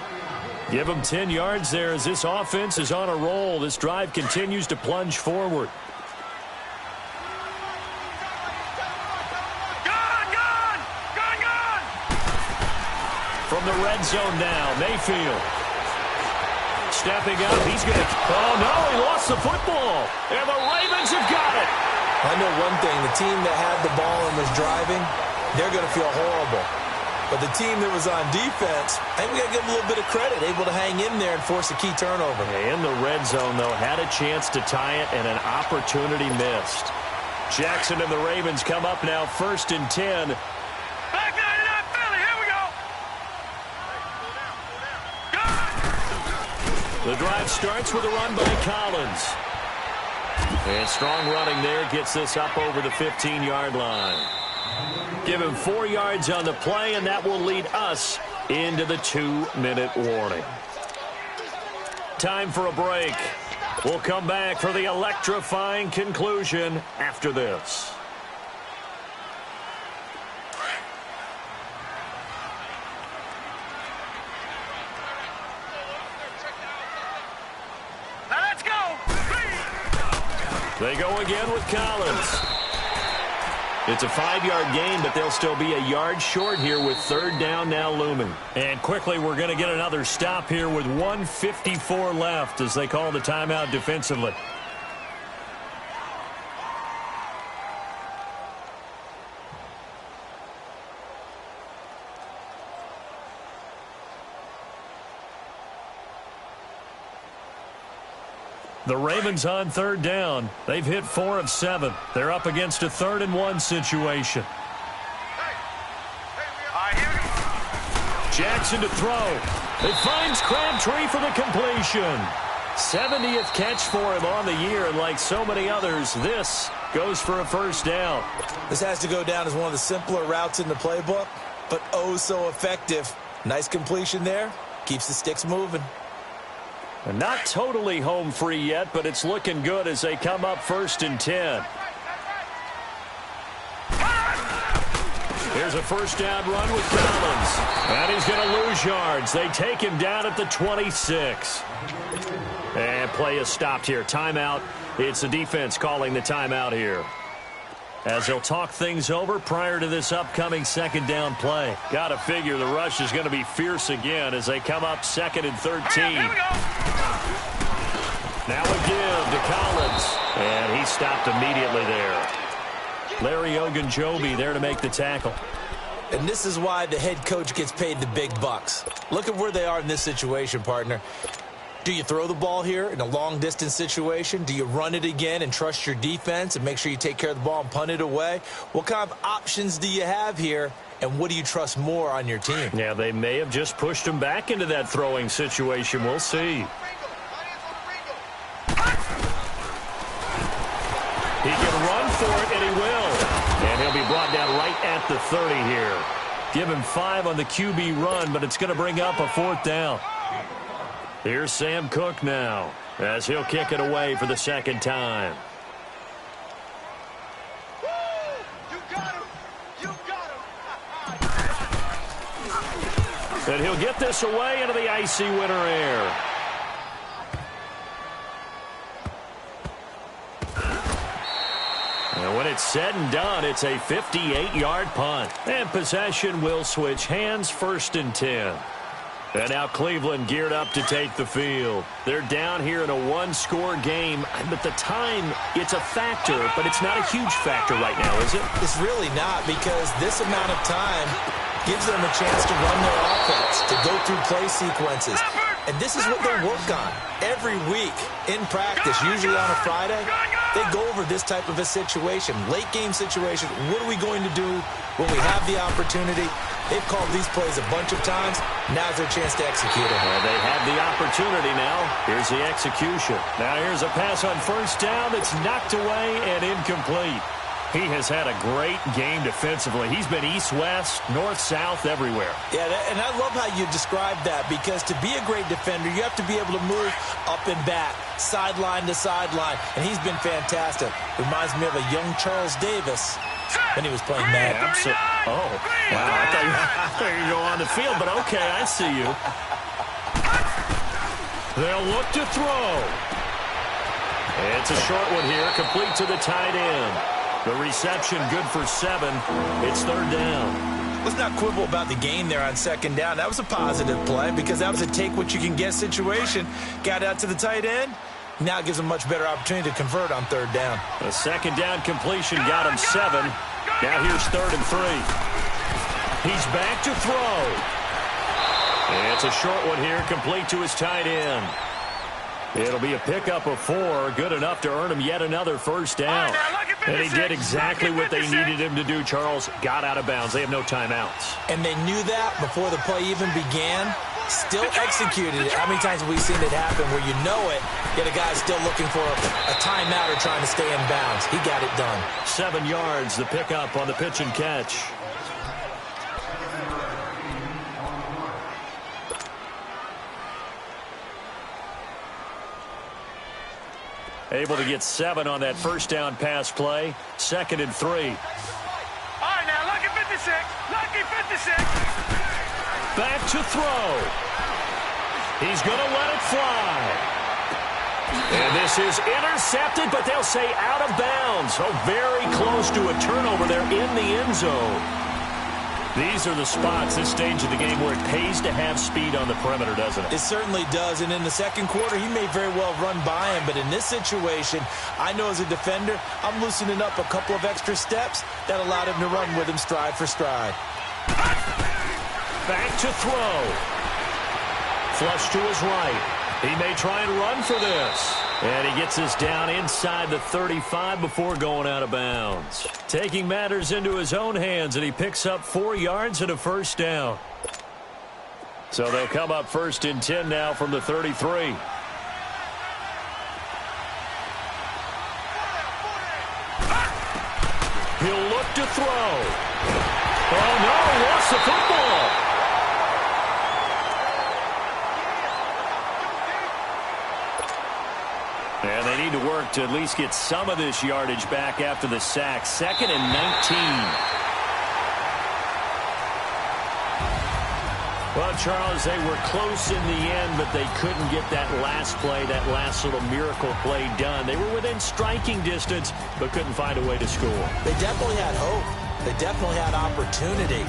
S1: Give him 10 yards there as this offense is on a roll. This drive continues to plunge forward. From the red zone now, Mayfield. Stepping up, he's going to... Oh, no, he lost the football. And the Ravens have got it.
S3: I know one thing. The team that had the ball and was driving, they're going to feel horrible. But the team that was on defense, I think we got to give them a little bit of credit, able to hang in there and force a key turnover.
S1: In the red zone, though, had a chance to tie it and an opportunity missed. Jackson and the Ravens come up now, 1st and 10. The drive starts with a run by Collins. And strong running there gets this up over the 15-yard line. Give him 4 yards on the play, and that will lead us into the 2-minute warning. Time for a break. We'll come back for the electrifying conclusion after this. They go again with Collins. It's a 5-yard gain, but they'll still be a yard short here with 3rd down now looming. And quickly, we're going to get another stop here with 1:54 left as they call the timeout defensively. The Ravens on 3rd down. They've hit 4 of 7. They're up against a 3rd and 1 situation. Jackson to throw. It finds Crabtree for the completion. 70th catch for him on the year, and like so many others, this goes for a first down.
S3: This has to go down as one of the simpler routes in the playbook, but oh so effective. Nice completion there. Keeps the sticks moving.
S1: And not totally home free yet, but it's looking good as they come up 1st and 10. Here's a first down run with Collins. And he's going to lose yards. They take him down at the 26. And play is stopped here. Timeout. It's the defense calling the timeout here, as they'll talk things over prior to this upcoming second down play. Got to figure the rush is going to be fierce again as they come up 2nd and 13. Now a give to Collins. And he stopped immediately there. Larry Ogunjobi there to make the tackle.
S3: And this is why the head coach gets paid the big bucks. Look at where they are in this situation, partner. Do you throw the ball here in a long-distance situation? Do you run it again and trust your defense and make sure you take care of the ball and punt it away? What kind of options do you have here, and what do you trust more on your team?
S1: Yeah, they may have just pushed him back into that throwing situation. We'll see. He can run for it, and he will. And he'll be brought down right at the 30 here. Give him 5 on the QB run, but it's going to bring up a 4th down. Here's Sam Cook now, as he'll kick it away for the second time. And he'll get this away into the icy winter air. And when it's said and done, it's a 58-yard punt. And possession will switch hands, 1st and 10. And now Cleveland geared up to take the field. They're down here in a 1-score game. But the time, it's a factor, but it's not a huge factor right now, is it?
S3: It's really not, because this amount of time gives them a chance to run their offense, to go through play sequences. And this is what they work on every week in practice, usually on a Friday. They go over this type of a situation, late game situation. What are we going to do when we have the opportunity? They've called these plays a bunch of times. Now's their chance to execute it.
S1: Well, they have the opportunity now. Here's the execution. Now here's a pass on 1st down that's knocked away and incomplete. He has had a great game defensively. He's been east-west, north-south, everywhere.
S3: Yeah, and I love how you described that, because to be a great defender, you have to be able to move up and back, sideline to sideline, and he's been fantastic. Reminds me of a young Charles Davis when he was playing Madden.
S1: Oh, wow, I thought you were going to go on the field, but okay, I see you. They'll look to throw. It's a short one here, complete to the tight end. The reception good for 7. It's 3rd down.
S3: Let's not quibble about the gain there on 2nd down. That was a positive play, because that was a take-what-you-can-get situation. Got out to the tight end. Now it gives him a much better opportunity to convert on 3rd down.
S1: The 2nd down completion got him 7. Now here's 3rd and 3. He's back to throw. And it's a short one here, complete to his tight end. It'll be a pickup of 4, good enough to earn him yet another 1st down. And he did exactly what they needed him to do, Charles. Got out of bounds. They have no timeouts.
S3: And they knew that before the play even began. Still executed it. How many times have we seen it happen where you know it, yet a guy's still looking for a timeout or trying to stay in bounds? He got it done.
S1: 7 yards, the pickup on the pitch and catch. Able to get 7 on that 1st down pass play. 2nd and 3.
S2: All right, now, lucky 56. Lucky 56.
S1: Back to throw. He's going to let it fly. And this is intercepted, but they'll say out of bounds. Oh, very close to a turnover there in the end zone. These are the spots, this stage of the game, where it pays to have speed on the perimeter, doesn't it?
S3: It certainly does, and in the 2nd quarter, he may very well run by him, but in this situation, I know as a defender, I'm loosening up a couple of extra steps that allowed him to run with him stride for stride.
S1: Back to throw. Flush to his right. He may try and run for this. And he gets us down inside the 35 before going out of bounds. Taking matters into his own hands, and he picks up 4 yards and a 1st down. So they'll come up 1st and 10 now from the 33. He'll look to throw. Oh, no, lost the football. And they need to work to at least get some of this yardage back after the sack. 2nd and 19. Well, Charles, they were close in the end, but they couldn't get that last play, that last little miracle play done. They were within striking distance, but couldn't find a way to score.
S3: They definitely had hope. They definitely had opportunity.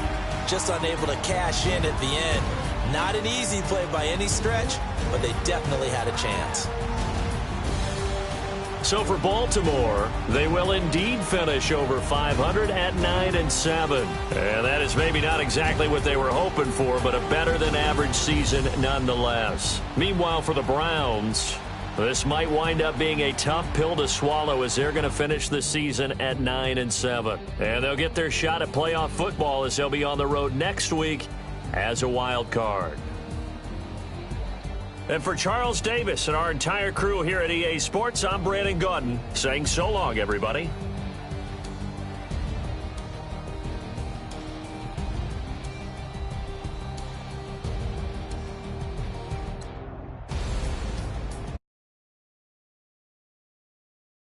S3: Just unable to cash in at the end. Not an easy play by any stretch, but they definitely had a chance.
S1: So for Baltimore, they will indeed finish over 500 at 9-7. And that is maybe not exactly what they were hoping for, but a better than average season nonetheless. Meanwhile, for the Browns, this might wind up being a tough pill to swallow as they're going to finish the season at 9-7. And they'll get their shot at playoff football as they'll be on the road next week as a wild card. And for Charles Davis and our entire crew here at EA Sports, I'm Brandon Gaudin saying so long, everybody.